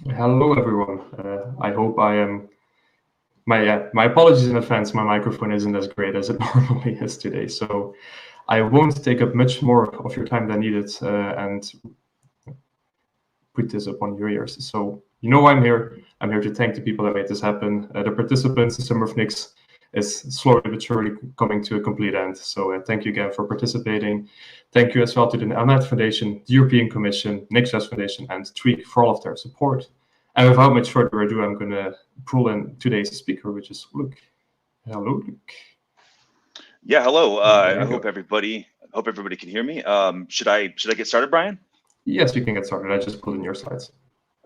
Hello, everyone. I hope I am. My apologies in advance. My microphone isn't as great as it normally is today, so I won't take up much more of your time than needed and put this upon your ears. So you know I'm here. I'm here to thank the people that made this happen. The participants, the Summer of Nix is slowly but surely coming to a complete end. So thank you again for participating. Thank you as well to the NLnet Foundation, the European Commission, NixOS Foundation, and Tweag for all of their support. And without much further ado, I'm going to pull in today's speaker, which is Luc. Hello, Luc. Yeah, hello. There I you hope go. everybody can hear me. Should I get started, Brian? Yes, we can get started. I just pulled in your slides.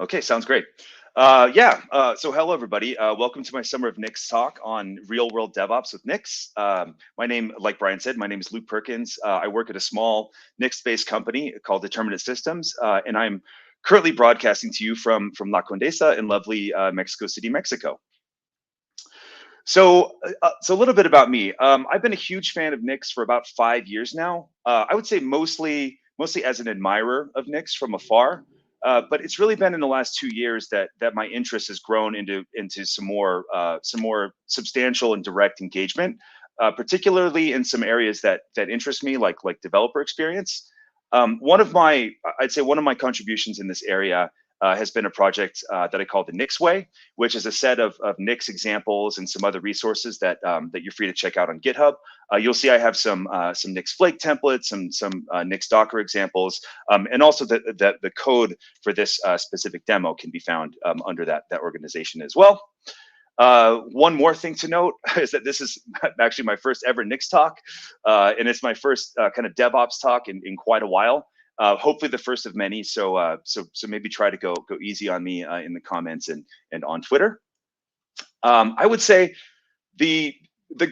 Okay, sounds great. So hello everybody. Welcome to my Summer of Nix talk on real world DevOps with Nix. My name, like Brian said, my name is Luc Perkins. I work at a small Nix-based company called Determinate Systems, and I'm currently broadcasting to you from La Condesa in lovely Mexico City, Mexico. So a little bit about me. I've been a huge fan of Nix for about 5 years now. I would say mostly as an admirer of Nix from afar. But it's really been in the last 2 years that my interest has grown into some more substantial and direct engagement, particularly in some areas that interest me, like developer experience. I'd say one of my contributions in this area has been a project that I call the Nix Way, which is a set of Nix examples and some other resources that you're free to check out on GitHub. You'll see I have some Nix Flake templates, some Nix Docker examples, and also the code for this specific demo can be found under that organization as well. One more thing to note is that this is actually my first ever Nix talk, and it's my first kind of DevOps talk in quite a while. Hopefully the first of many. So maybe try to go easy on me in the comments and on Twitter. I would say the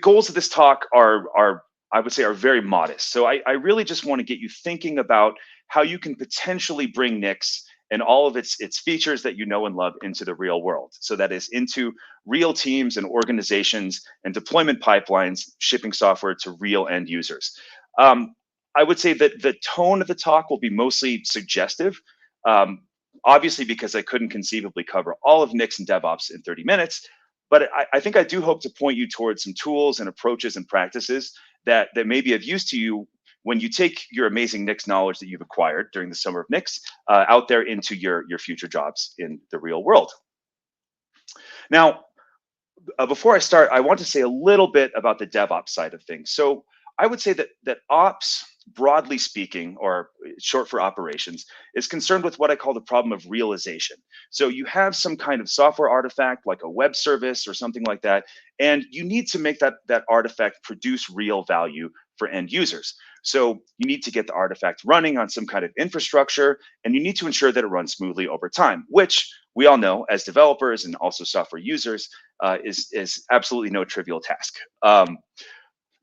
goals of this talk are I would say are very modest. So I really just want to get you thinking about how you can potentially bring Nix and all of its features that you know and love into the real world. So that is into real teams and organizations and deployment pipelines, shipping software to real end users. I would say that the tone of the talk will be mostly suggestive, obviously because I couldn't conceivably cover all of Nix and DevOps in 30 minutes, but I think I do hope to point you towards some tools and approaches and practices that may be of use to you when you take your amazing Nix knowledge that you've acquired during the Summer of Nix out there into your future jobs in the real world. Now, before I start, I want to say a little bit about the DevOps side of things. So I would say that ops, broadly speaking, or short for operations, is concerned with what I call the problem of realization. So you have some kind of software artifact like a web service or something like that, and you need to make that artifact produce real value for end users. So you need to get the artifact running on some kind of infrastructure, and you need to ensure that it runs smoothly over time, which we all know as developers and also software users is absolutely no trivial task.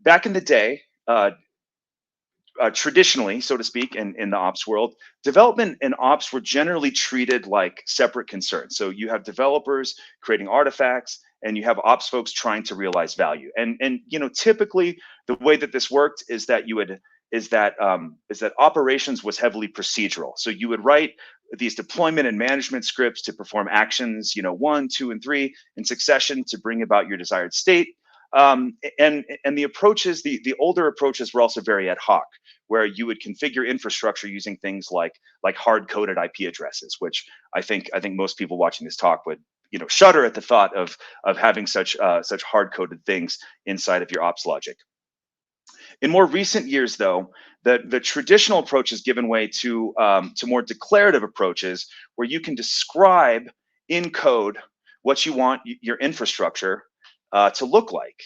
Back in the day, traditionally, so to speak, in the ops world, development and ops were generally treated like separate concerns. So you have developers creating artifacts, and you have ops folks trying to realize value. And typically the way that this worked is that operations was heavily procedural. So you would write these deployment and management scripts to perform actions, 1, 2, and 3 in succession to bring about your desired state. And the approaches, the older approaches were also very ad hoc, where you would configure infrastructure using things like hard-coded IP addresses, which I think most people watching this talk would shudder at the thought of having such hard-coded things inside of your ops logic. In more recent years, though, the traditional approach has given way to more declarative approaches, where you can describe in code what you want your infrastructure to look like,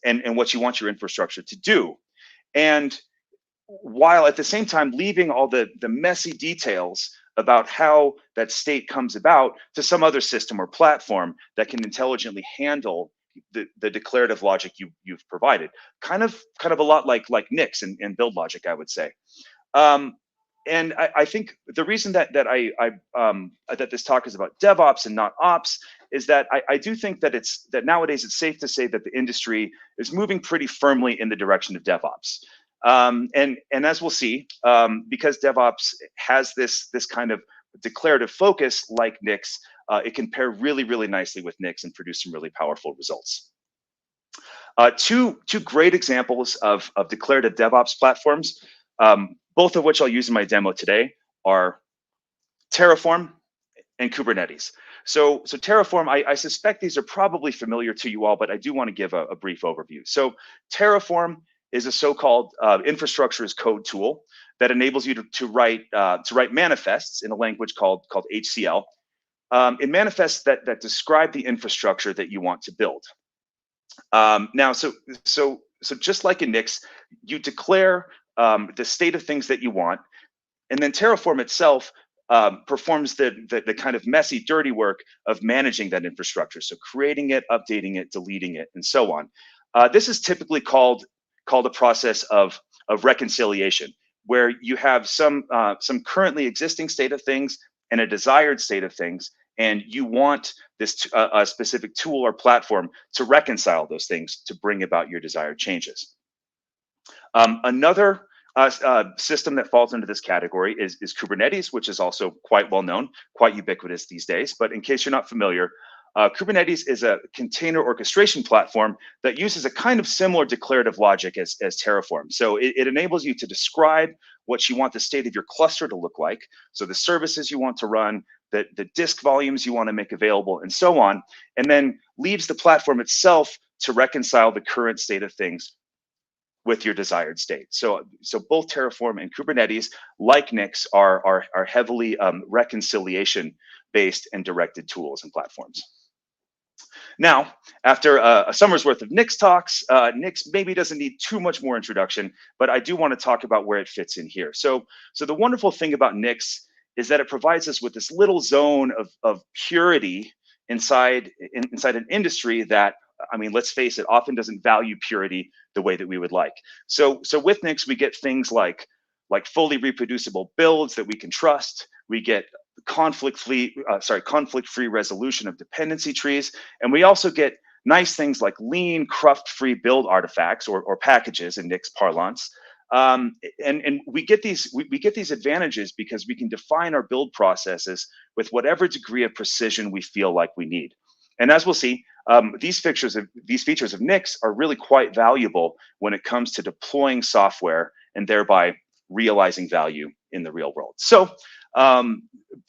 and what you want your infrastructure to do, and while at the same time leaving all the messy details about how that state comes about to some other system or platform that can intelligently handle the declarative logic you've provided. Kind of a lot like Nix and build logic, I would say. And I think the reason that this talk is about DevOps and not ops is that I do think that nowadays it's safe to say that the industry is moving pretty firmly in the direction of DevOps. And as we'll see, because DevOps has this kind of declarative focus like Nix, it can pair really, really nicely with Nix and produce some really powerful results. Two great examples of declarative DevOps platforms, both of which I'll use in my demo today, are Terraform and Kubernetes. So Terraform, I suspect these are probably familiar to you all, but I do want to give a brief overview. So Terraform is a so-called infrastructure as code tool that enables you to write manifests in a language called HCL, in manifests that describe the infrastructure that you want to build. Now, so just like in Nix, you declare the state of things that you want, and then Terraform itself performs the kind of messy, dirty work of managing that infrastructure. So creating it, updating it, deleting it, and so on. This is typically called a process of reconciliation, where you have some currently existing state of things and a desired state of things, and you want this a specific tool or platform to reconcile those things to bring about your desired changes. Another system that falls into this category is Kubernetes, which is also quite well known, quite ubiquitous these days. But in case you're not familiar, Kubernetes is a container orchestration platform that uses a kind of similar declarative logic as Terraform. So it enables you to describe what you want the state of your cluster to look like, so the services you want to run, the disk volumes you want to make available, and so on, and then leaves the platform itself to reconcile the current state of things with your desired state. So both Terraform and Kubernetes, like Nix, are heavily reconciliation-based and directed tools and platforms. Now, after a summer's worth of Nix talks, Nix maybe doesn't need too much more introduction, but I do want to talk about where it fits in here. So the wonderful thing about Nix is that it provides us with this little zone of purity inside an industry that, I mean, let's face it, often doesn't value purity the way that we would like. So with Nix, we get things like fully reproducible builds that we can trust. We get conflict-free resolution of dependency trees, and we also get nice things like lean, cruft-free build artifacts or packages in Nix parlance. And we get these advantages because we can define our build processes with whatever degree of precision we feel like we need. And as we'll see, these features of Nix are really quite valuable when it comes to deploying software and thereby realizing value in the real world. So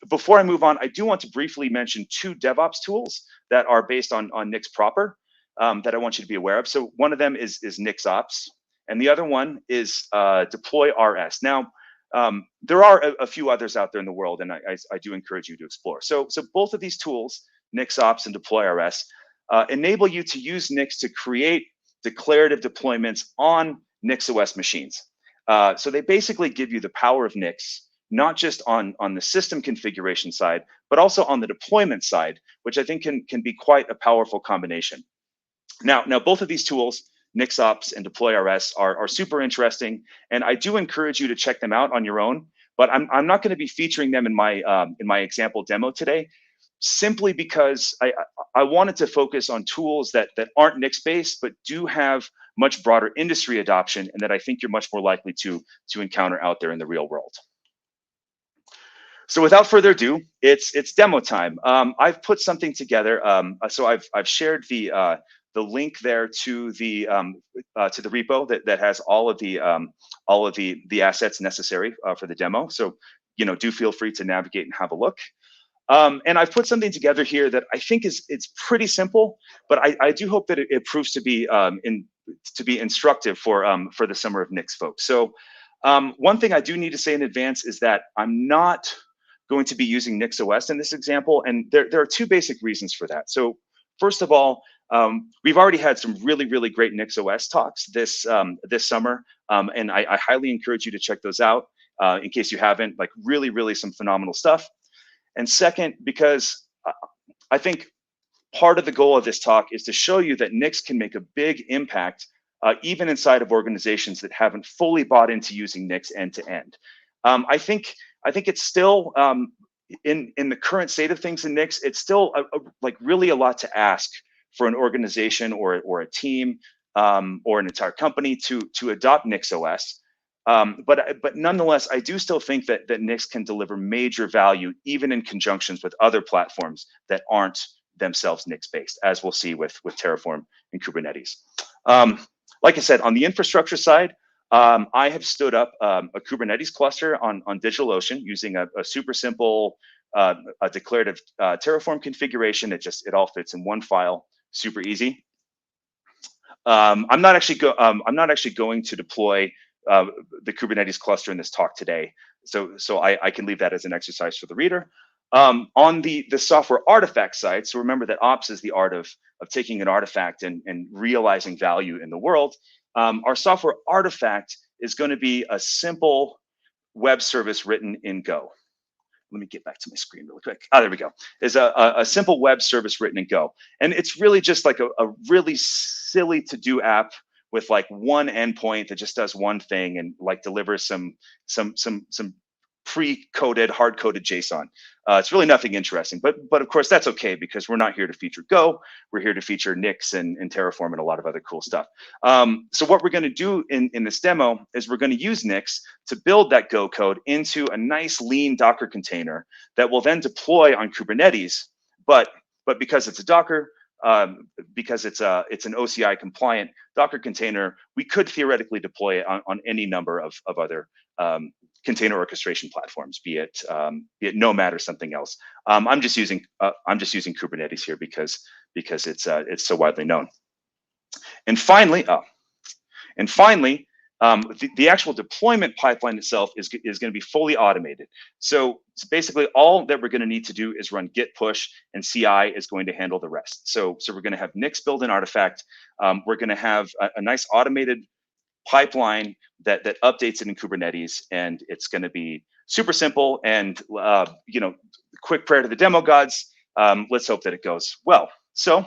before I move on, I do want to briefly mention two DevOps tools that are based on Nix proper that I want you to be aware of. So one of them is NixOps, and the other one is Deploy RS. Now, there are a few others out there in the world, and I do encourage you to explore. So both of these tools, NixOps and Deploy RS, enable you to use Nix to create declarative deployments on NixOS machines. So they basically give you the power of Nix, not just on the system configuration side, but also on the deployment side, which I think can be quite a powerful combination. Now both of these tools, NixOps and Deploy RS, are super interesting, and I do encourage you to check them out on your own. But I'm not going to be featuring them in my example demo today, simply because I wanted to focus on tools that aren't Nix based, but do have much broader industry adoption, and that I think you're much more likely to encounter out there in the real world. So without further ado, it's demo time. I've put something together. So I've shared the link there to the repo that has all of the assets necessary for the demo. So do feel free to navigate and have a look. And I've put something together here that I think it's pretty simple, but I do hope that it proves to be instructive for the Summer of Nix folks. So one thing I do need to say in advance is that I'm not going to be using NixOS in this example, and there are two basic reasons for that. So first of all, we've already had some really great NixOS talks this summer, and I highly encourage you to check those out in case you haven't. Like really some phenomenal stuff. And second, because I think part of the goal of this talk is to show you that Nix can make a big impact even inside of organizations that haven't fully bought into using Nix end to end. I think it's still in the current state of things in Nix, it's still like really a lot to ask for an organization or a team or an entire company to adopt NixOS. But nonetheless, I do still think that Nix can deliver major value even in conjunctions with other platforms that aren't themselves Nix based, as we'll see with Terraform and Kubernetes. Like I said, on the infrastructure side, I have stood up a Kubernetes cluster on DigitalOcean using a super simple a declarative Terraform configuration. It all fits in one file, super easy. I'm not actually going to deploy the Kubernetes cluster in this talk today, so I can leave that as an exercise for the reader. On the software artifact side, so remember that ops is the art of taking an artifact and realizing value in the world. Our software artifact is going to be a simple web service written in Go. Let me get back to my screen really quick. There we go. Is a simple web service written in Go. And it's really just like a really silly to-do app with like one endpoint that just does one thing and like delivers some pre-coded, hard-coded JSON. It's really nothing interesting, but of course that's okay because we're not here to feature Go. We're here to feature Nix and Terraform and a lot of other cool stuff. So what we're going to do in this demo is we're going to use Nix to build that Go code into a nice lean Docker container that will then deploy on Kubernetes. But because it's a Docker, because it's an OCI compliant Docker container, we could theoretically deploy it on any number of other container orchestration platforms, be it Nomad or something else. I'm just using Kubernetes here because it's so widely known. And finally, the actual deployment pipeline itself is going to be fully automated. So basically, all that we're going to need to do is run git push, and CI is going to handle the rest. So we're going to have Nix build an artifact. We're going to have a nice automated pipeline that updates it in Kubernetes, and it's going to be super simple. And quick prayer to the demo gods. Let's hope that it goes well. So,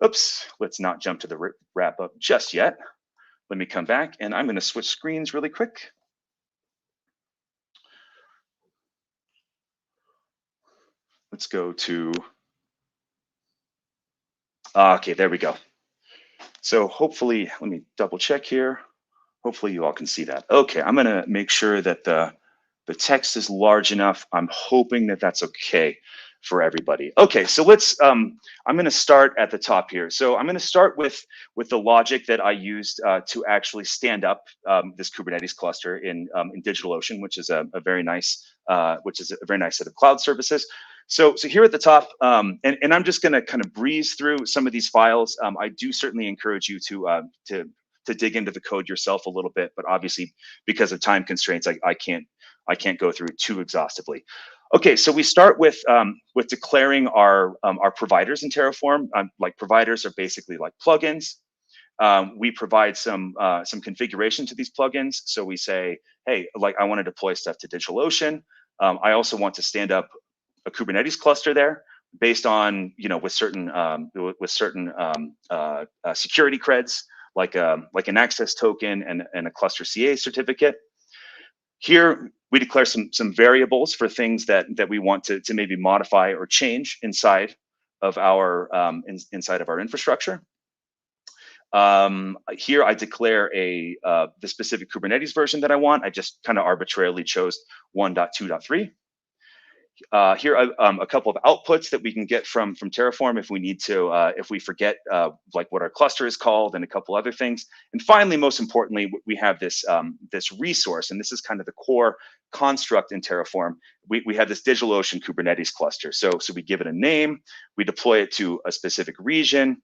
oops, let's not jump to the wrap up just yet. Let me come back, and I'm going to switch screens really quick. Let's go to. Okay, there we go. So hopefully, let me double check here. Hopefully you all can see that. Okay, I'm gonna make sure that the text is large enough. I'm hoping that that's okay for everybody. Okay, so let's, I'm gonna start at the top here. So I'm gonna start with the logic that I used to actually stand up this Kubernetes cluster in DigitalOcean, which is a very nice set of cloud services. So here at the top, and I'm just gonna kind of breeze through some of these files. I do certainly encourage you to dig into the code yourself a little bit, but obviously because of time constraints, I can't go through it too exhaustively. Okay, so we start with declaring our providers in Terraform. Like providers are basically like plugins. We provide some configuration to these plugins. So we say, hey, like I want to deploy stuff to DigitalOcean. I also want to stand up a Kubernetes cluster there based on with certain security creds. Like an access token and a cluster CA certificate. Here we declare some variables for things that we want to maybe modify or change inside of our infrastructure. Here I declare the specific Kubernetes version that I want. I just kind of arbitrarily chose 1.2.3. Here are a couple of outputs that we can get from Terraform if we need to, if we forget like what our cluster is called and a couple other things. And finally, most importantly, we have this resource, and this is kind of the core construct in Terraform. We have this DigitalOcean Kubernetes cluster. So we give it a name, we deploy it to a specific region,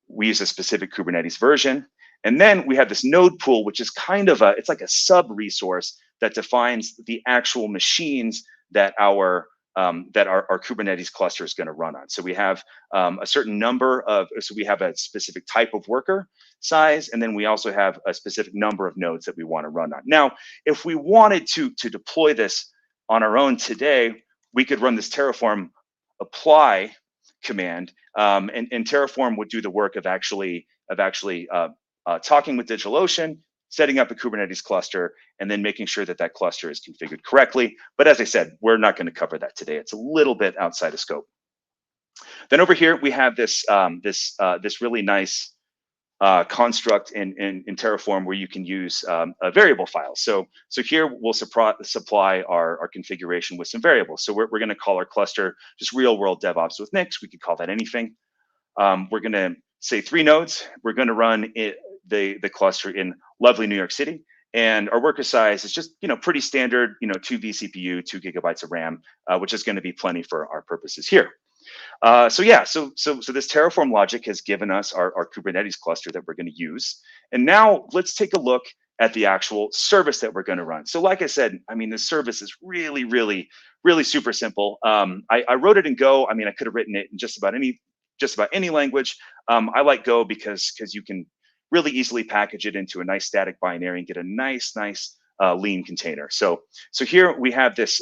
we use a specific Kubernetes version, and then we have this node pool, which is kind of it's like a sub resource that defines the actual machines that our Kubernetes cluster is going to run on. So we have a certain number of, so we have a specific type of worker size, and then we also have a specific number of nodes that we want to run on. Now, if we wanted to deploy this on our own today, we could run this Terraform apply command, and Terraform would do the work of actually talking with DigitalOcean, setting up a Kubernetes cluster, and then making sure that cluster is configured correctly. But as I said, we're not going to cover that today. It's a little bit outside of scope. Then over here we have this really nice construct in Terraform where you can use a variable file. So here we'll supply our configuration with some variables. So we're going to call our cluster just real world DevOps with Nix. We could call that anything. We're going to say 3 nodes. We're going to run the cluster in lovely New York City. And our worker size is just, pretty standard, 2 vCPU, 2 gigabytes of RAM, which is going to be plenty for our purposes here. So this Terraform logic has given us our Kubernetes cluster that we're going to use. And now let's take a look at the actual service that we're going to run. So like I said, the service is really, really, really super simple. I wrote it in Go. I could have written it in just about any language. I like Go because you can really easily package it into a nice static binary and get a nice lean container. So here we have this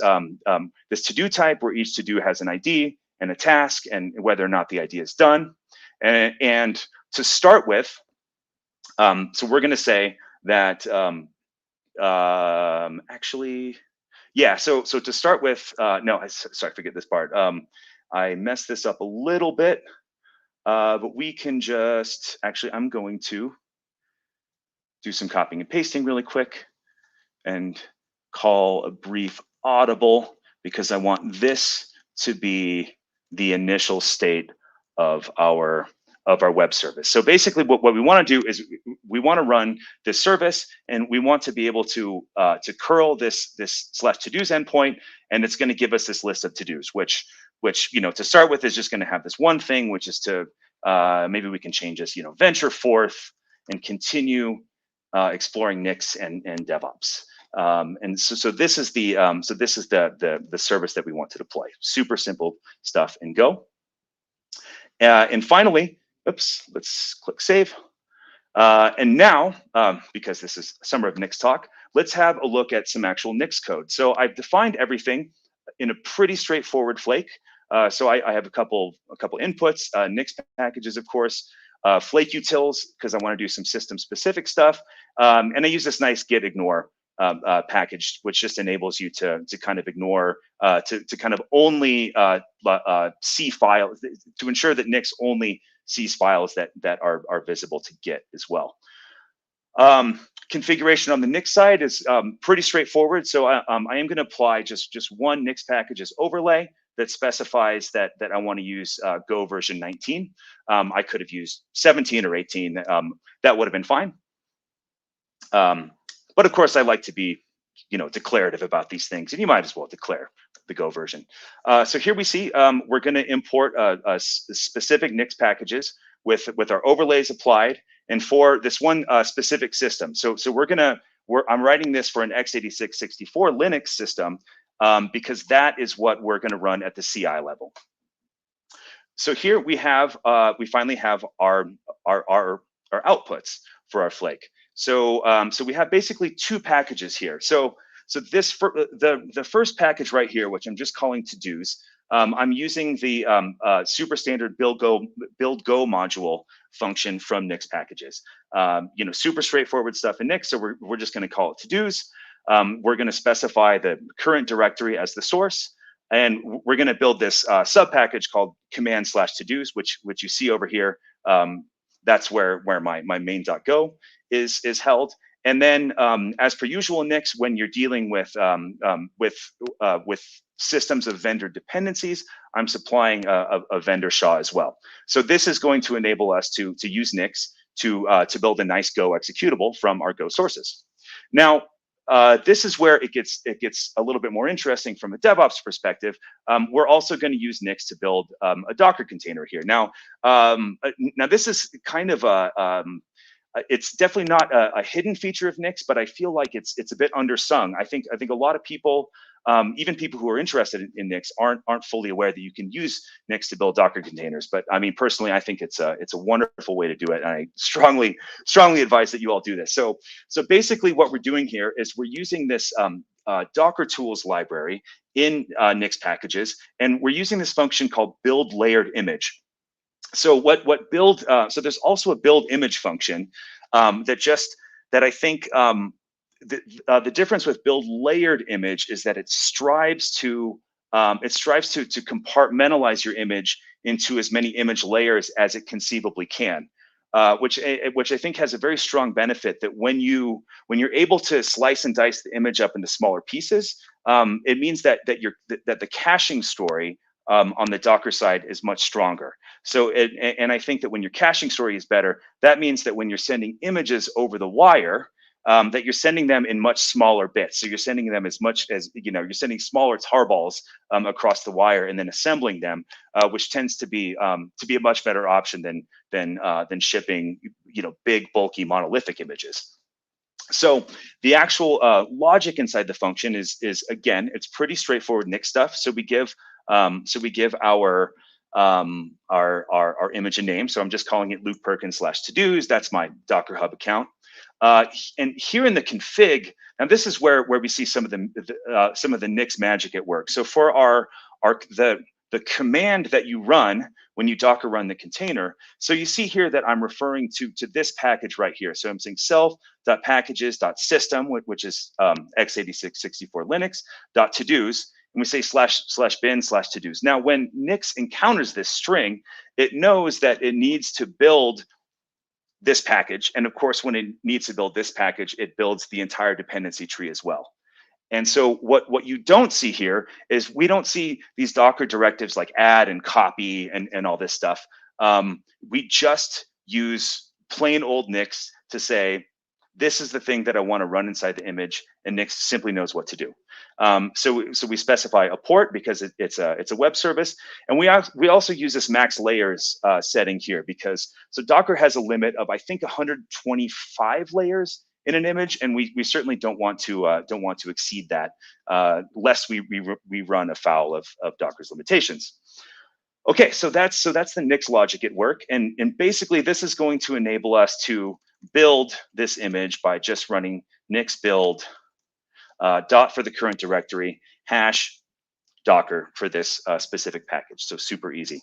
this to-do type where each to-do has an ID and a task and whether or not the idea is done. And to start with, so we're going to say that So to start with, sorry, forget this part. I messed this up a little bit, but we can just, I'm going to do some copying and pasting really quick and call a brief audible because I want this to be the initial state of our web service. So basically what we want to do is we want to run this service and we want to be able to curl this /todos endpoint, and it's going to give us this list of to-dos, which to start with is just going to have this one thing, which is to maybe we can change this, venture forth and continue exploring Nix and DevOps. And so this is the service that we want to deploy. Super simple stuff in Go. And finally, let's click save. And now, because this is Summer of Nix talk, let's have a look at some actual Nix code. So I've defined everything in a pretty straightforward flake. So I have a couple inputs, Nix packages, of course, flake utils because I want to do some system specific stuff, and I use this nice git ignore package, which just enables you to kind of ignore, to kind of only see files, to ensure that Nix only sees files that are visible to Git as well. Configuration on the Nix side is pretty straightforward. So I am going to apply just one Nix packages overlay that specifies that I want to use Go version 19. I could have used 17 or 18. That would have been fine. But of course, I like to be, declarative about these things, and you might as well declare the Go version. So here we see we're going to import specific Nix packages with our overlays applied, and for this one specific system. So I'm writing this for an x86-64 Linux system because that is what we're going to run at the CI level. So here we finally have our outputs for our flake. So we have basically 2 packages here. So the first package right here, which I'm just calling to-dos, I'm using the super standard build go module function from Nix packages. Super straightforward stuff in Nix. So we're just going to call it to-dos. We're going to specify the current directory as the source, and we're going to build this sub package called command/to-dos, which you see over here. That's where my main.go is held. And then, as per usual in Nix, when you're dealing with systems of vendor dependencies, I'm supplying a vendor SHA as well. So this is going to enable us to use Nix to build a nice Go executable from our Go sources. Now, this is where it gets a little bit more interesting from a DevOps perspective. We're also going to use Nix to build a Docker container here. Now this is kind of it's definitely not a hidden feature of Nix, but I feel like it's a bit undersung. I think a lot of people, even people who are interested in Nix, aren't fully aware that you can use Nix to build Docker containers. But personally, I think it's a wonderful way to do it, and I strongly advise that you all do this. So basically, what we're doing here is we're using this Docker tools library in Nix packages, and we're using this function called build layered image. So so there's also a build image function that I think the difference with build layered image is that it strives to compartmentalize your image into as many image layers as it conceivably can. which I think has a very strong benefit that when you're able to slice and dice the image up into smaller pieces, it means that the caching story on the Docker side is much stronger. So and I think that when your caching story is better, that means that when you're sending images over the wire, that you're sending them in much smaller bits. So you're sending them as much as, you're sending smaller tarballs across the wire and then assembling them, which tends to be a much better option than shipping, big, bulky, monolithic images. So the actual logic inside the function is again, it's pretty straightforward Nix stuff. So we give our image a name. So I'm just calling it Luc Perkins /todos. That's my Docker Hub account. And here in the config, now this is where we see some of the Nix magic at work. So for the command that you run when you Docker run the container, so you see here that I'm referring to this package right here. So I'm saying self.packages.system, which is x86-64 Linux, .todos, and we say /bin/todos. Now, when Nix encounters this string, it knows that it needs to build this package. And of course, when it needs to build this package, it builds the entire dependency tree as well. And so what you don't see here is we don't see these Docker directives like add and copy and all this stuff. We just use plain old Nix to say, this is the thing that I want to run inside the image, and Nix simply knows what to do. So we specify a port because it's a web service, and we also use this max layers setting here because Docker has a limit of I think 125 layers in an image, and we certainly don't want to exceed that, lest we run afoul of Docker's limitations. Okay, so that's the Nix logic at work, and basically this is going to enable us to build this image by just running nix build dot for the current directory hash Docker for this specific package. So super easy.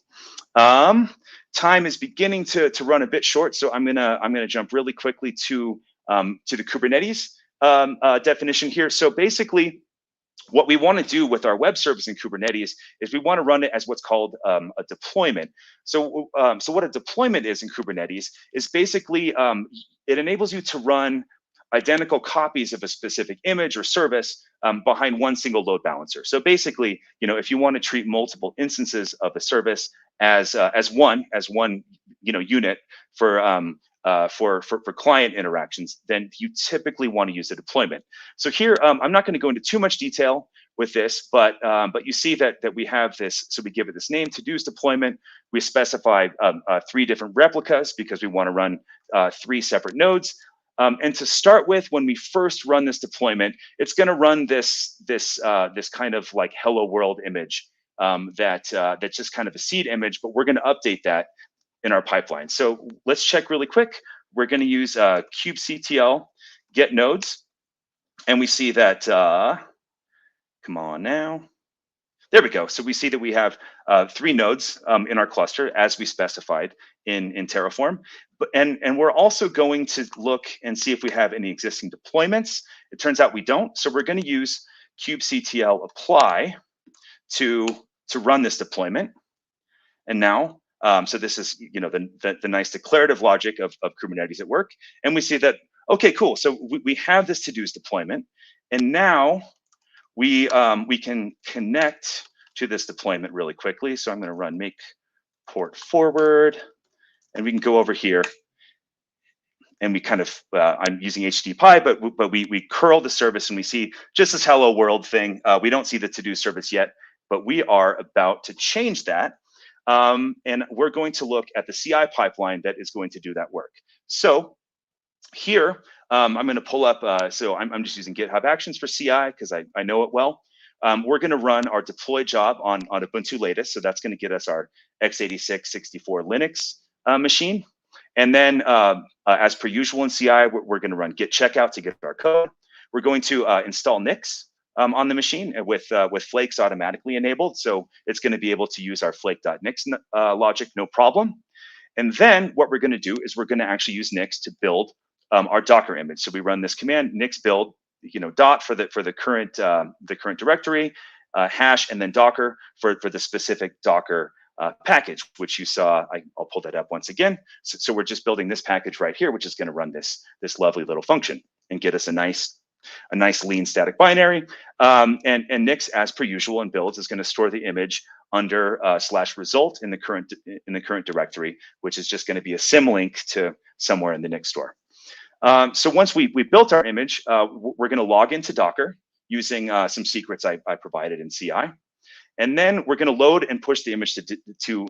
Time is beginning to run a bit short, so I'm gonna jump really quickly to the Kubernetes definition here. So basically, what we want to do with our web service in Kubernetes is we want to run it as what's called a deployment. So what a deployment is in Kubernetes is basically it enables you to run identical copies of a specific image or service behind one single load balancer. So basically, if you want to treat multiple instances of a service as one unit for client interactions, then you typically want to use a deployment. So here, I'm not going to go into too much detail with this, but you see that we have this. So we give it this name, todos deployment. We specify 3 different replicas because we want to run 3 separate nodes. And to start with, when we first run this deployment, it's going to run this kind of like hello world image that's just kind of a seed image, but we're going to update that in our pipeline. So let's check really quick. We're going to use kubectl get nodes, and we see that, come on now. There we go. So we see that we have 3 nodes in our cluster as we specified in Terraform. And we're also going to look and see if we have any existing deployments. It turns out we don't. So we're going to use kubectl apply to run this deployment. And now, so this is the nice declarative logic of Kubernetes at work. And we see that, okay, cool. So we have this todos deployment. And now we can connect to this deployment really quickly. So I'm going to run make port forward, and we can go over here. And we kind of, I'm using HTTPy, but we curl the service and we see just this hello world thing. We don't see the to-do service yet, but we are about to change that. And we're going to look at the CI pipeline that is going to do that work. So here, I'm going to pull up, so I'm just using GitHub Actions for CI because I know it well. We're going to run our deploy job on Ubuntu latest. So that's going to get us our x86-64 Linux machine. And then as per usual in CI, we're going to run git checkout to get our code. We're going to install Nix on the machine with flakes automatically enabled. So it's going to be able to use our flake.nix logic, no problem. And then what we're going to do is we're going to actually use Nix to build our Docker image. So we run this command nix build, dot for the current directory, hash, and then Docker for the specific Docker package, which you saw. I'll pull that up once again. So we're just building this package right here, which is going to run this lovely little function and get us a nice lean static binary. And Nix, as per usual in builds, is going to store the image under /result in the current directory, which is just going to be a symlink to somewhere in the Nix store. So once we built our image, we're going to log into Docker using some secrets I provided in CI. And then we're going to load and push the image to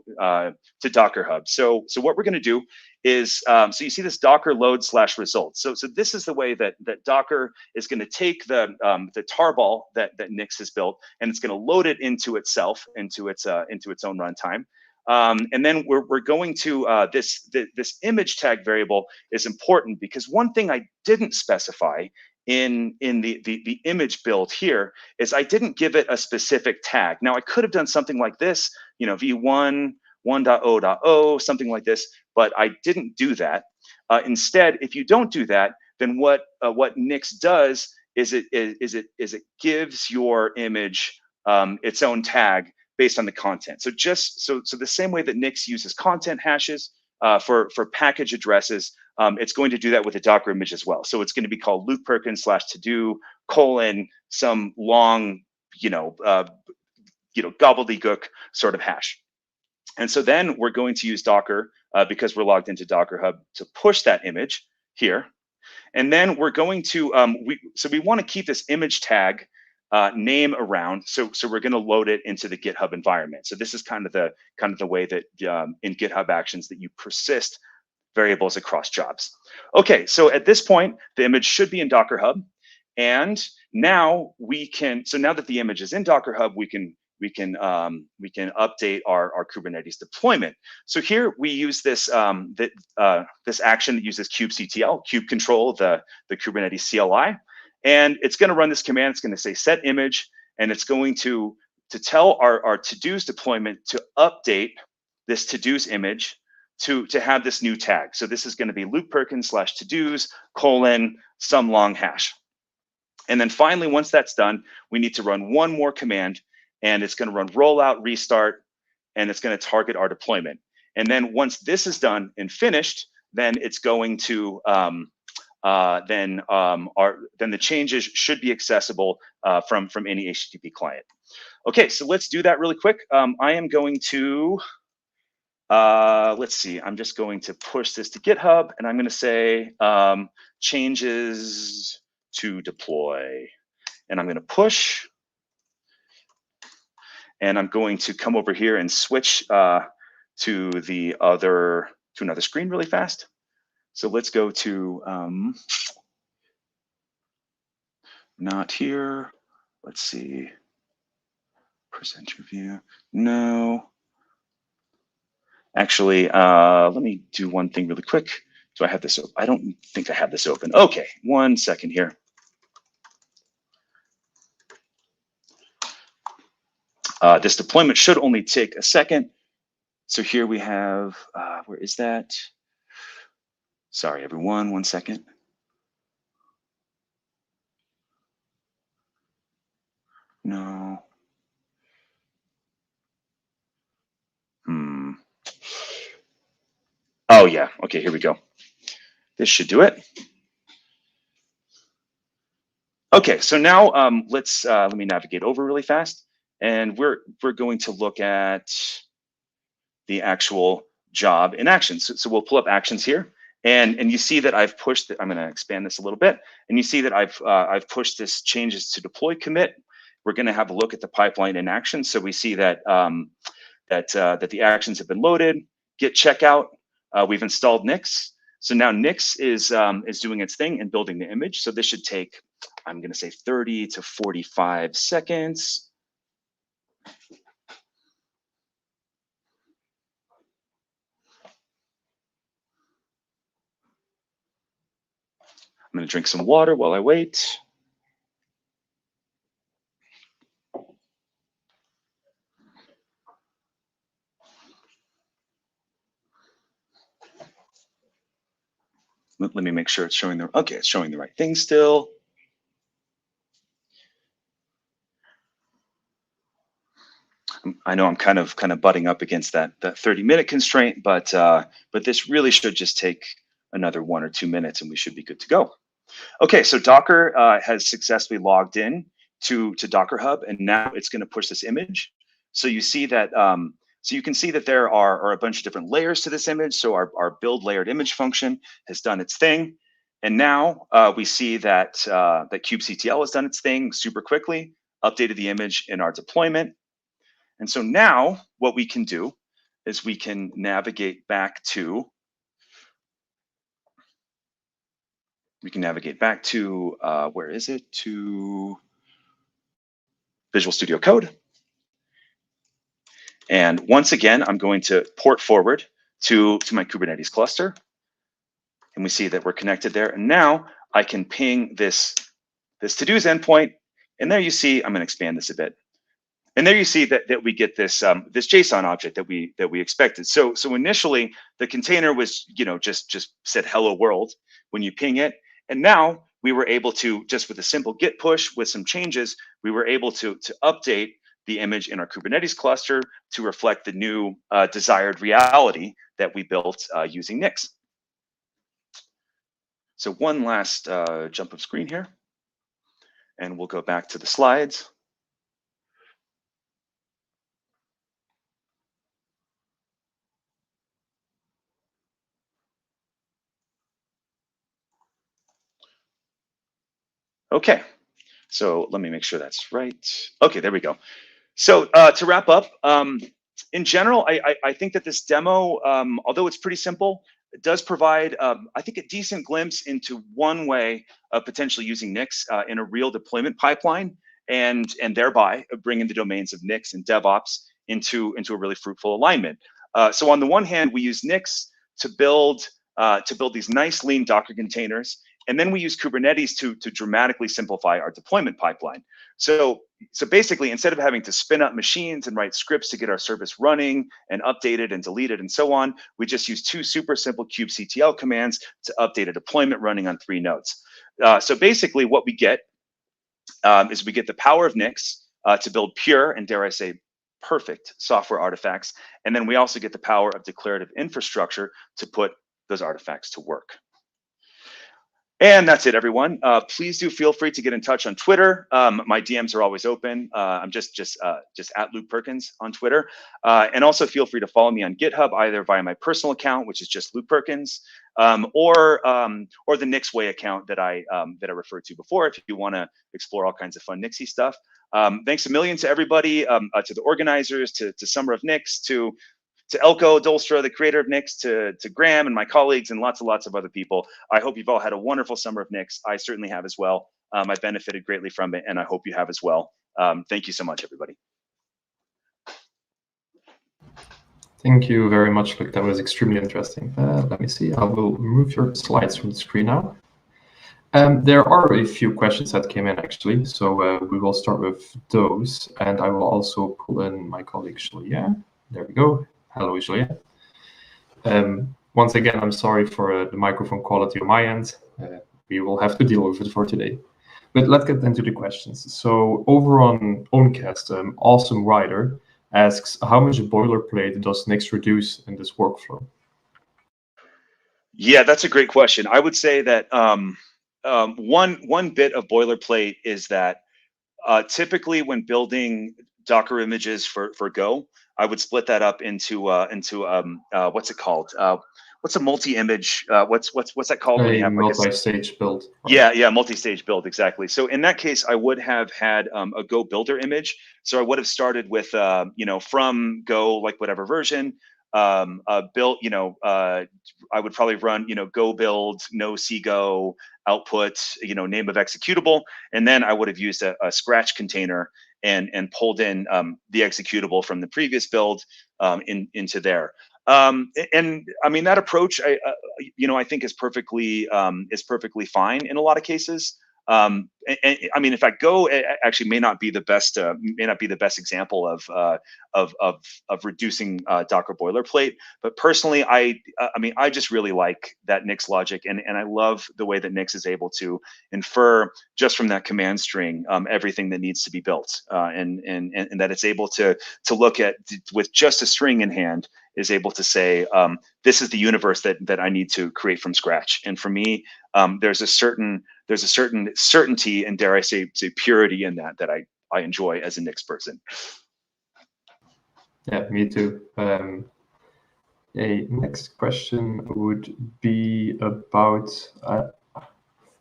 Docker Hub. So what we're going to do is, so you see this Docker load /result. So this is the way that Docker is going to take the tarball that Nix has built, and it's going to load it into itself, into its own runtime. And then we're going to this image tag variable is important because one thing I didn't specify in the image build here is I didn't give it a specific tag. Now I could have done something like this, v1 1.0.0, something like this, but I didn't do that. Instead, if you don't do that, then what Nix does is it gives your image its own tag based on the content. So so the same way that Nix uses content hashes for package addresses, it's going to do that with a Docker image as well. So it's going to be called Luc Perkins /to-do : some long, gobbledygook sort of hash. And so then we're going to use Docker because we're logged into Docker Hub to push that image here. And then we're going to we want to keep this image tag name around, so we're going to load it into the GitHub environment. So this is kind of the way that in GitHub Actions that you persist variables across jobs. Okay, so at this point, the image should be in Docker Hub, and now we can. So now that the image is in Docker Hub, we can update our Kubernetes deployment. So here we use this this action that uses kubectl, kube control the Kubernetes CLI. And it's going to run this command. It's going to say set image, and it's going to tell our to-dos deployment to update this to-dos image to have this new tag. So this is going to be Luc Perkins /to-dos : some long hash. And then finally, once that's done, we need to run one more command, and it's going to run rollout restart, and it's going to target our deployment. And then once this is done and finished, then it's going to then the changes should be accessible from any HTTP client. Okay, so let's do that really quick. I am going to let's see. I'm just going to push this to GitHub, and I'm going to say changes to deploy, and I'm going to push, and I'm going to come over here and switch to another screen really fast. So let's go to, not here. Let's see, present your view. No. Actually, let me do one thing really quick. Do I have this open? I don't think I have this open. Okay, 1 second here. This deployment should only take a second. So here we have, where is that? Sorry, everyone, 1 second. No. Oh yeah, okay, here we go. This should do it. Okay, so now let me navigate over really fast, and we're going to look at the actual job in actions. So we'll pull up actions here. And you see that I've pushed. I'm going to expand this a little bit, and you see that I've pushed this changes to deploy commit. We're going to have a look at the pipeline in action. So we see that that the actions have been loaded. Git checkout. We've installed Nix. So now Nix is doing its thing and building the image. So this should take, I'm going to say 30 to 45 seconds. I'm going to drink some water while I wait. Let me make sure it's showing it's showing the right thing still. I know I'm kind of butting up against that 30-minute constraint, but this really should just take another 1 or 2 minutes and we should be good to go. Okay, so Docker has successfully logged in to Docker Hub, and now it's going to push this image. So you see that, so you can see that there are a bunch of different layers to this image. So our build layered image function has done its thing, and now we see that that kubectl has done its thing super quickly, updated the image in our deployment. And so now what we can do is we can navigate back to where is it? To Visual Studio Code. And once again, I'm going to port forward to my Kubernetes cluster. And we see that we're connected there. And now I can ping this to-dos endpoint. And there you see, I'm going to expand this a bit. And there you see that we get this this JSON object that we expected. So initially the container was, you know, just said hello world when you ping it. And now we were able to, just with a simple git push with some changes, we were able to update the image in our Kubernetes cluster to reflect the new desired reality that we built using Nix. So one last jump of screen here, and we'll go back to the slides. Okay, so let me make sure that's right. Okay, there we go. So to wrap up, in general, I think that this demo, although it's pretty simple, it does provide, I think, a decent glimpse into one way of potentially using Nix in a real deployment pipeline, and thereby bringing the domains of Nix and DevOps into a really fruitful alignment. So on the one hand, we use Nix to build these nice lean Docker containers. And then we use Kubernetes to dramatically simplify our deployment pipeline. So basically, instead of having to spin up machines and write scripts to get our service running and updated and deleted and so on, we just use 2 super simple kubectl commands to update a deployment running on 3 nodes. So basically what we get is we get the power of Nix to build pure and, dare I say, perfect software artifacts. And then we also get the power of declarative infrastructure to put those artifacts to work. And that's it, everyone. Please do feel free to get in touch on Twitter. My DMs are always open. I'm just at Luc Perkins on Twitter. And also feel free to follow me on GitHub, either via my personal account, which is just Luc Perkins, or the Nix Way account that I referred to before, if you want to explore all kinds of fun Nixy stuff. Thanks a million to everybody, to the organizers, to Summer of Nix, to Elko Dolstra, the creator of Nix, to Graham and my colleagues, and lots of other people. I hope you've all had a wonderful summer of Nix. I certainly have as well. I benefited greatly from it, and I hope you have as well. Thank you so much, everybody. Thank you very much, Luc. That was extremely interesting. Let me see. I will remove your slides from the screen now. There are a few questions that came in, actually, so we will start with those, and I will also pull in my colleague, Julia. There we go. Hello, Julia. Once again, I'm sorry for the microphone quality on my end. We will have to deal with it for today. But let's get into the questions. So over on Owncast, Awesome Rider asks, how much boilerplate does Nix reduce in this workflow? Yeah, that's a great question. I would say that one bit of boilerplate is that typically when building Docker images for Go, I would split that up into what's it called? What's a multi-image? What's that called? A multi-stage build. Right? Yeah, multi-stage build, exactly. So in that case, I would have had a Go builder image. So I would have started with from Go, like whatever version, built. I would probably run Go build, no cgo output, name of executable, and then I would have used a Scratch container and pulled in the executable from the previous build into there. And I mean, that approach, I think is perfectly fine in a lot of cases. I mean, in fact, Go actually may not be the best example of reducing Docker boilerplate. But personally, I mean, I just really like that Nix logic, and I love the way that Nix is able to infer just from that command string everything that needs to be built, and that it's able to look at with just a string in hand, is able to say, this is the universe that I need to create from scratch. And for me, there's a certain certainty and, dare I say purity in that I enjoy as a Nix person. Yeah, me too. A next question would be about.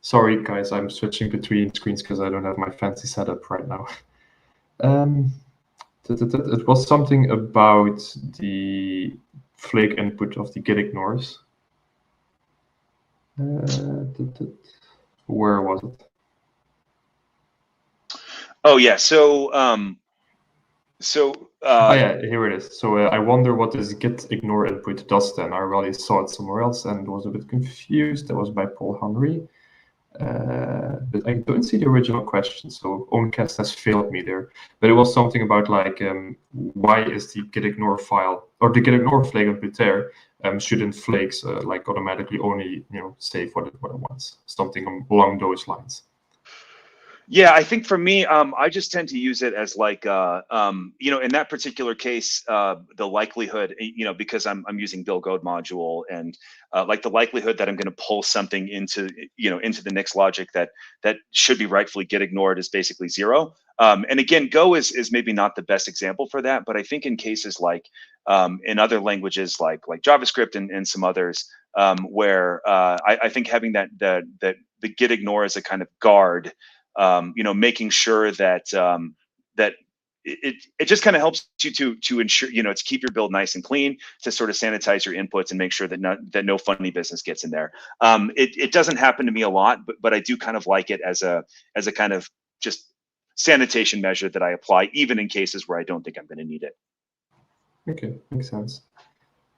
Sorry, guys, I'm switching between screens because I don't have my fancy setup right now. It was something about the flake input of the git ignores. Where was it? Oh yeah, so oh yeah, here it is. So I wonder what this git ignore input does then. I already saw it somewhere else and was a bit confused. That was by Paul Henry. But I don't see the original question, so Owncast has failed me there. But it was something about like, why is the git ignore file or the git ignore flake input there? Shouldn't flakes like automatically only save what it wants? Something along those lines. Yeah, I think for me, I just tend to use it as like, in that particular case, the likelihood, because I'm using Bill Goad module, and like the likelihood that I'm going to pull something into the Nix logic that should be rightfully git ignored is basically zero. And again, Go is maybe not the best example for that, but I think in cases like in other languages like JavaScript and some others, where I think having that the git ignore as a kind of guard. Making sure that that it just kind of helps you to ensure, to keep your build nice and clean, to sort of sanitize your inputs and make sure that no funny business gets in there. It doesn't happen to me a lot, but I do kind of like it as a kind of just sanitation measure that I apply even in cases where I don't think I'm going to need it. Okay, makes sense.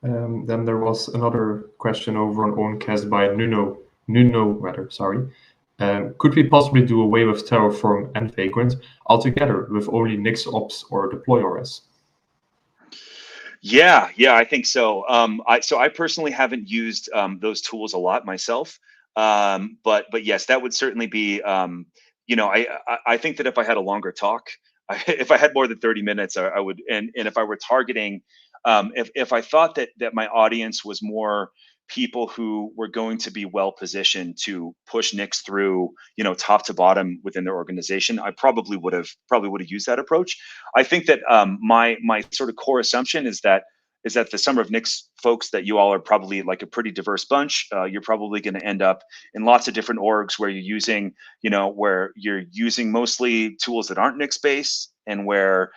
Then there was another question over on Owncast by Nuno rather, sorry. Could we possibly do away with Terraform and Vagrant altogether with only NixOps or DeployOS? Yeah, I think so. I personally haven't used those tools a lot myself, but yes, that would certainly be. I think that if I had a longer talk, if I had more than 30 minutes, I would, and if I were targeting, if I thought that my audience was more people who were going to be well positioned to push Nix through, top to bottom within their organization, I probably would have used that approach. I think that my sort of core assumption is that the Summer of Nix folks, that you all are probably like a pretty diverse bunch. You're probably going to end up in lots of different orgs where you're using mostly tools that aren't Nix based, and where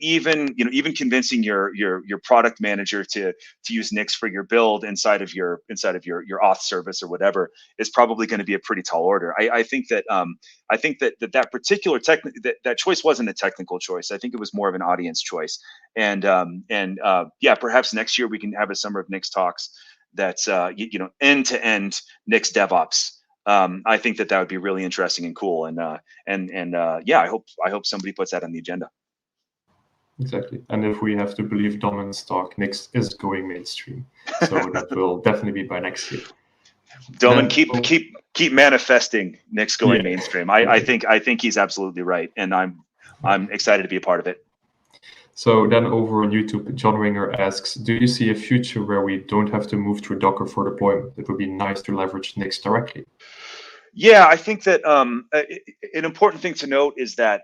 even convincing your product manager to use Nix for your build inside of your auth service or whatever is probably going to be a pretty tall order. I think that that particular that choice wasn't a technical choice. I think it was more of an audience choice. And perhaps next year we can have a Summer of Nix talks that's end to end Nix DevOps. I think that would be really interesting and cool. And I hope somebody puts that on the agenda. Exactly. And if we have to believe Domin's talk, Nix is going mainstream. So that will definitely be by next year. Domin, keep manifesting Nix going mainstream. I think he's absolutely right, and I'm excited to be a part of it. So then over on YouTube, John Winger asks, do you see a future where we don't have to move through Docker for deployment? It would be nice to leverage Nix directly. Yeah, I think that an important thing to note is that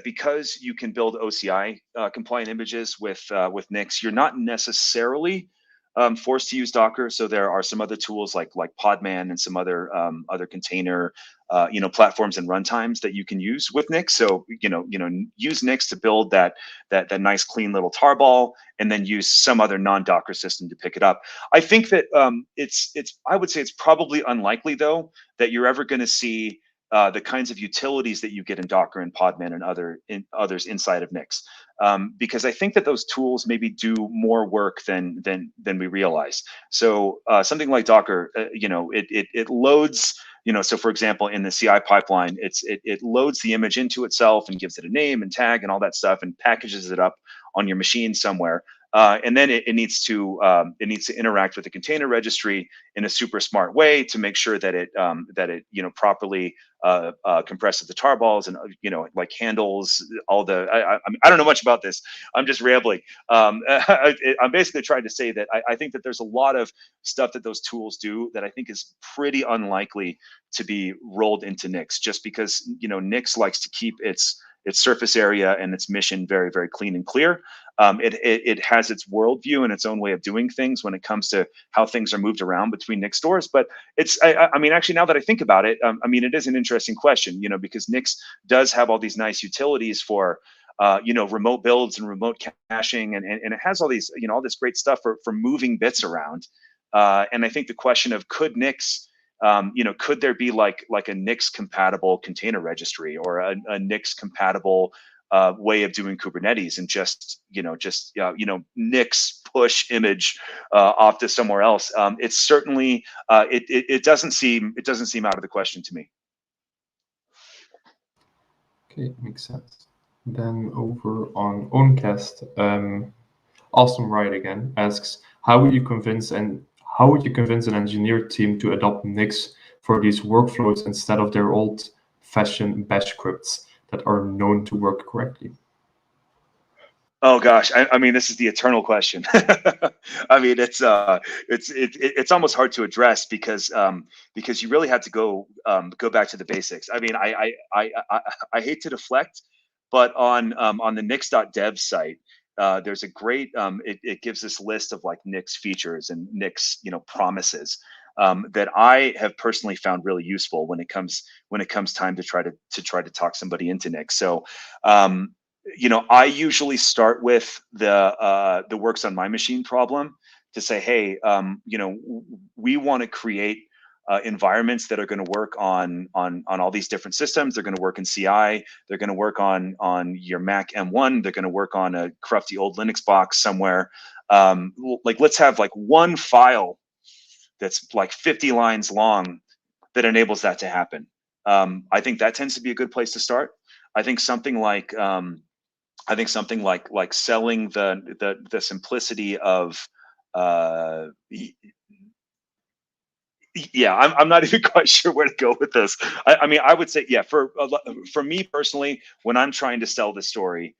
because you can build OCI compliant images with Nix, you're not necessarily forced to use Docker. So there are some other tools like Podman and some other container platforms and runtimes that you can use with Nix. So use Nix to build that nice clean little tarball, and then use some other non-Docker system to pick it up. I think that I would say it's probably unlikely though that you're ever going to see the kinds of utilities that you get in Docker and Podman and others inside of Nix, because I think that those tools maybe do more work than we realize. So something like Docker, it loads so for example, in the CI pipeline, it loads the image into itself and gives it a name and tag and all that stuff and packages it up on your machine somewhere. And then it needs to interact with the container registry in a super smart way to make sure that it properly compresses the tarballs and like handles all the. I don't know much about this. I'm just rambling. I'm basically trying to say that I think that there's a lot of stuff that those tools do that I think is pretty unlikely to be rolled into Nix, just because Nix likes to keep its surface area and its mission very, very clean and clear. It has its worldview and its own way of doing things when it comes to how things are moved around between Nix stores. But I mean, actually, now that I think about it, I mean, it is an interesting question, because Nix does have all these nice utilities for, remote builds and remote caching, and it has all these, all this great stuff for moving bits around. And I think the question of could Nix, could there be like a Nix compatible container registry or a Nix compatible way of doing Kubernetes, and just Nix push image off to somewhere else? It's certainly it doesn't seem out of the question to me. Okay, makes sense. Then over on Owncast, Awesome Right again asks, how would you convince an engineer team to adopt Nix for these workflows instead of their old-fashioned bash scripts that are known to work correctly? Oh gosh, I mean, this is the eternal question. I mean, it's almost hard to address because you really have to go back to the basics. I mean, I hate to deflect, but on the nix.dev site, there's a great it gives this list of like Nix features and Nix promises that I have personally found really useful when it comes time to try to talk somebody into Nix. So I usually start with the works on my machine problem to say, hey, we want to create environments that are going to work on all these different systems. They're going to work in CI. They're going to work on your Mac M1. They're going to work on a crufty old Linux box somewhere. Like, let's have like one file that's like 50 lines long that enables that to happen. I think that tends to be a good place to start. I think something like selling the simplicity of I'm not even quite sure where to go with this. I mean, I would say, yeah, for me personally, when I'm trying to sell the story,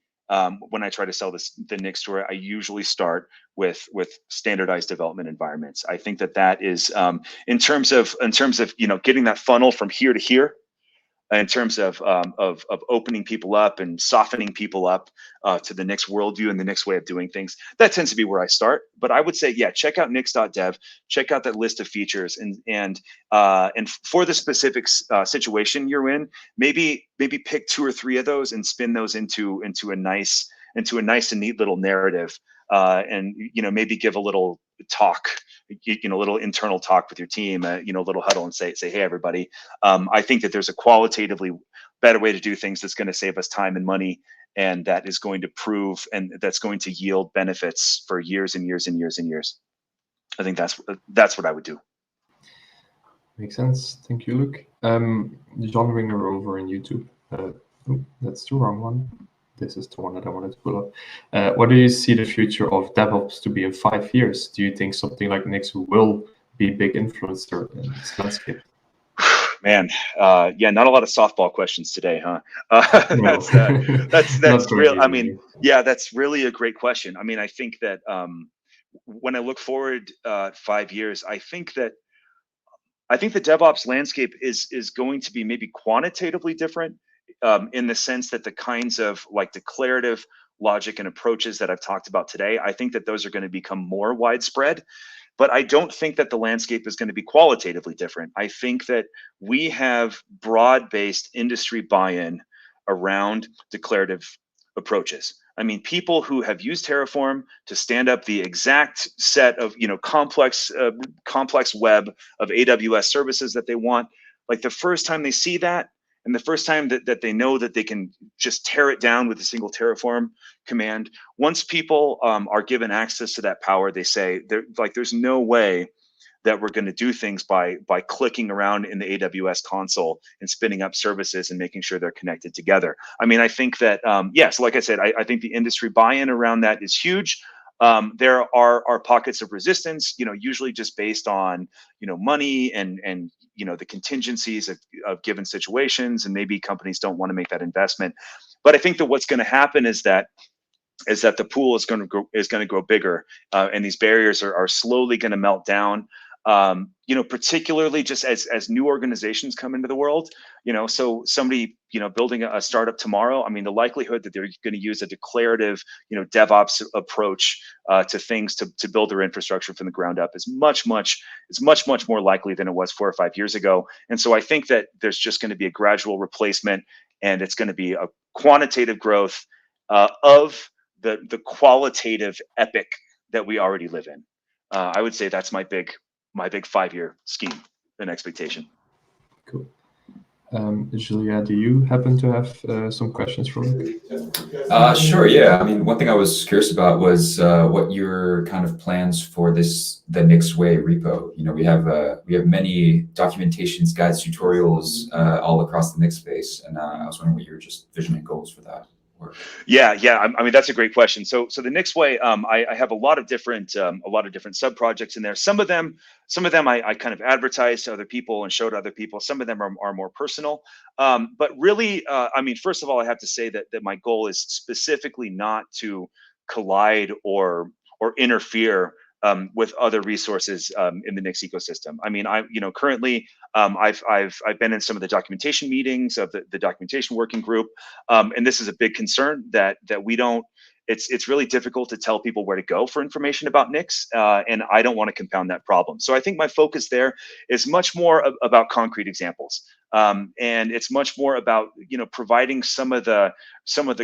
when I try to sell the Nix story, I usually start with standardized development environments. I think that is in terms of getting that funnel from here to here, in terms of opening people up and softening people up to the Nix worldview and the Nix way of doing things. That tends to be where I start. But I would say, yeah, check out nix.dev, check out that list of features, and for the specific situation you're in, maybe pick 2 or 3 of those and spin those into a nice and neat little narrative, and maybe give a little talk, little internal talk with your team, little huddle, and say, hey, everybody, I think that there's a qualitatively better way to do things that's going to save us time and money, and that is going to prove, and that's going to yield benefits for years and years and years and years. I think that's what I would do. Makes sense. Thank you, Luc. John Ringer over in YouTube. That's the wrong one. This is the one that I wanted to pull up. What do you see the future of DevOps to be in 5 years? Do you think something like Nix will be a big influencer in this landscape? Man, yeah, not a lot of softball questions today, huh? No. That's real. I mean, yeah, that's really a great question. I mean, I think that when I look forward 5 years, I think the DevOps landscape is going to be maybe quantitatively different, in the sense that the kinds of like declarative logic and approaches that I've talked about today, I think that those are going to become more widespread. But I don't think that the landscape is going to be qualitatively different. I think that we have broad-based industry buy-in around declarative approaches. I mean, people who have used Terraform to stand up the exact set of complex web of AWS services that they want, like the first time they see that, and the first time that they know that they can just tear it down with a single Terraform command, once people are given access to that power, they say, there's no way that we're going to do things by clicking around in the AWS console and spinning up services and making sure they're connected together. I mean, I think that, yes, like I said, I think the industry buy-in around that is huge. There are pockets of resistance, usually just based on, money and the contingencies of given situations, and maybe companies don't want to make that investment. But I think that what's going to happen is that the pool is going to grow bigger, and these barriers are slowly going to melt down. Particularly just as new organizations come into the world, so somebody, building a startup tomorrow, I mean, the likelihood that they're going to use a declarative, DevOps approach to things to build their infrastructure from the ground up is much more likely than it was 4 or 5 years ago. And so I think that there's just going to be a gradual replacement, and it's going to be a quantitative growth of the qualitative epic that we already live in. I would say that's my big 5-year scheme and expectation. Cool. Julia, do you happen to have some questions for me? Sure, yeah. I mean, one thing I was curious about was what your kind of plans for the NixOS repo. We have many documentations, guides, tutorials all across the Nix space, and I was wondering what your just vision and goals for that were. Yeah. I mean, that's a great question. So the NixOS, I have a lot of different sub projects in there. Some of them I kind of advertised to other people and showed other people. Some of them are more personal. But really, I mean, first of all, I have to say that my goal is specifically not to collide or interfere with other resources in the Nix ecosystem. I mean, currently I've been in some of the documentation meetings of the documentation working group, and this is a big concern that we don't. It's really difficult to tell people where to go for information about Nix, and I don't want to compound that problem. So I think my focus there is much more about concrete examples, and it's much more about providing some of the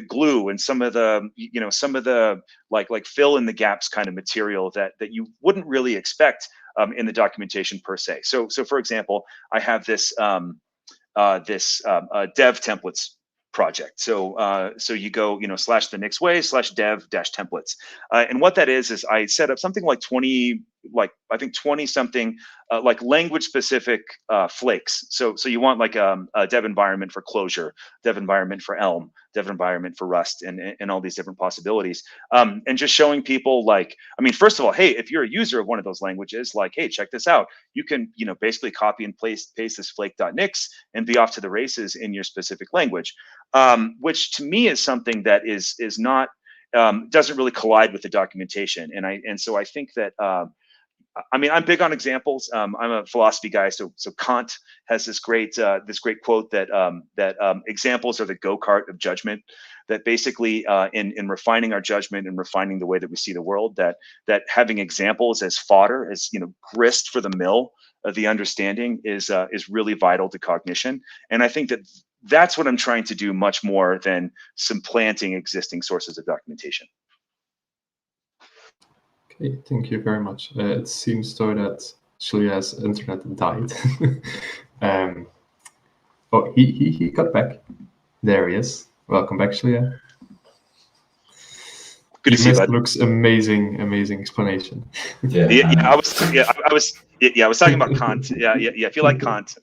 glue and some of the like fill in the gaps kind of material that you wouldn't really expect in the documentation per se. So for example, I have this dev templates project. So you go, slash the NixOS slash dev dash templates. And what that is I set up something like 20 something like language specific flakes. So you want like a dev environment for Clojure, dev environment for Elm, dev environment for Rust, and all these different possibilities. And just showing people first of all, hey, if you're a user of one of those languages, hey, check this out. You can, basically copy and paste this flake.nix and be off to the races in your specific language, which to me is something that is not, doesn't really collide with the documentation. And so I think that, I'm big on examples. I'm a philosophy guy, so Kant has this great quote that examples are the go-kart of judgment. That basically, in refining our judgment and refining the way that we see the world, that having examples as fodder, as grist for the mill of the understanding is really vital to cognition. And I think that's what I'm trying to do much more than supplanting existing sources of documentation. Okay, thank you very much. It seems though that Julia's internet died. Oh, he got back. There he is. Welcome back, Julia. Good to see you, bud. Luke's amazing explanation. I was talking about Kant. Yeah. If you like Kant,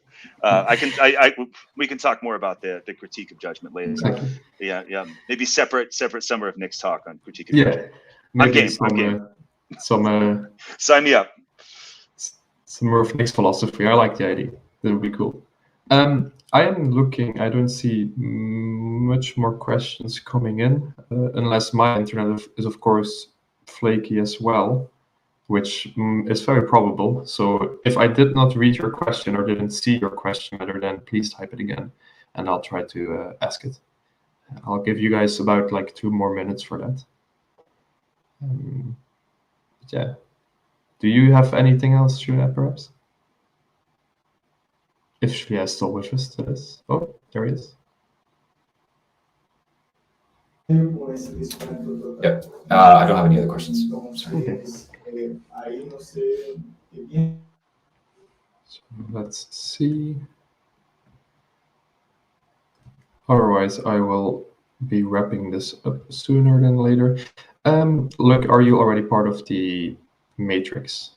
we can talk more about the critique of judgment later. Exactly. Yeah. Maybe separate summer of Nick's talk on critique of judgment. Maybe I'm game. Sign me up. Some more of Nick's philosophy. I like the idea. That would be cool. I am looking. I don't see much more questions coming in, unless my internet is of course flaky as well, which is very probable. So if I did not read your question or didn't see your question better, then please type it again, and I'll try to ask it. I'll give you guys about 2 more minutes for that. Yeah. Do you have anything else, Julia, perhaps? If Julia is still with us to this. Oh, there he is. Yep. I don't have any other questions. Okay. So let's see. Otherwise, I will be wrapping this up sooner than later. Luc, are you already part of the matrix?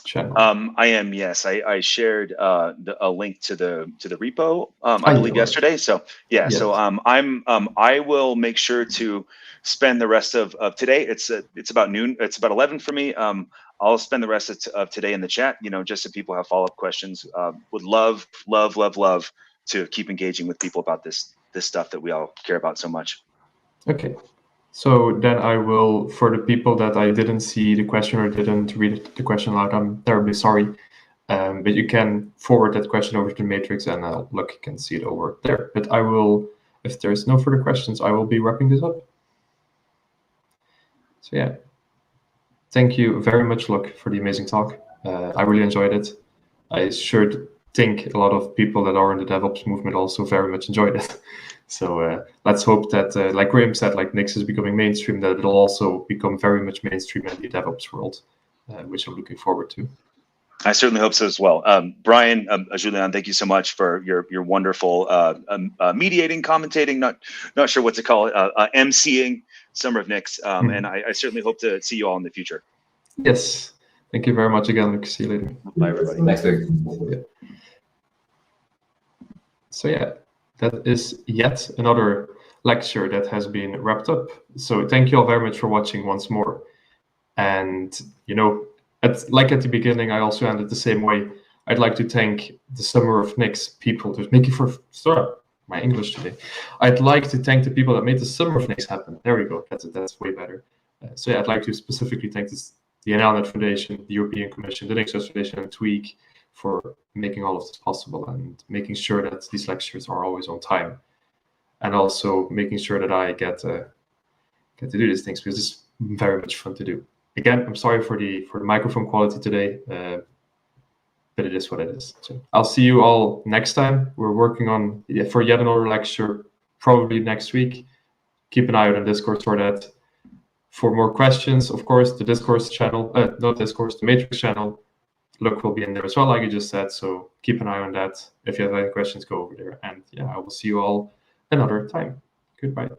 channel? I am, yes. I shared a link to the repo, I believe yesterday. So yeah, Yes. so I will make sure to spend the rest of today. It's about noon. It's about 11 for me. I'll spend the rest of today in the chat. Just so people have follow-up questions. Would love to keep engaging with people about this stuff that we all care about so much. Okay. So then I will, for the people that I didn't see the question or didn't read the question aloud, I'm terribly sorry. But you can forward that question over to the matrix and look, you can see it over there. But I will, if there's no further questions, I will be wrapping this up. So yeah, thank you very much, Luc, for the amazing talk. I really enjoyed it. I sure think a lot of people that are in the DevOps movement also very much enjoyed it. So let's hope that, like Graham said, like Nix is becoming mainstream, that it'll also become very much mainstream in the DevOps world, which I'm looking forward to. I certainly hope so as well. Brian, Julian, thank you so much for your wonderful mediating, commentating, not sure what to call it, emceeing Summer of Nix. And I certainly hope to see you all in the future. Yes. Thank you very much again, Luc. See you later. Bye, everybody. Thanks, Luc. So yeah, that is yet another lecture that has been wrapped up. So thank you all very much for watching once more. And, like at the beginning, I also ended the same way. I'd like to thank the Summer of Nix people. There's making for my English today. I'd like to thank the people that made the Summer of Nix happen. There we go. That's way better. So yeah, I'd like to specifically thank the NLnet Foundation, the European Commission, the NixOS Foundation, and Tweag for making all of this possible and making sure that these lectures are always on time, and also making sure that I get to do these things because it's very much fun to do. Again, I'm sorry for the microphone quality today, but it is what it is. So I'll see you all next time. We're working on for yet another lecture, probably next week. Keep an eye out on Discord for that. For more questions, of course, the Discourse channel, not Discourse, the Matrix channel, Luc will be in there as well, like you just said. So keep an eye on that. If you have any questions, go over there. And yeah, I will see you all another time. Goodbye.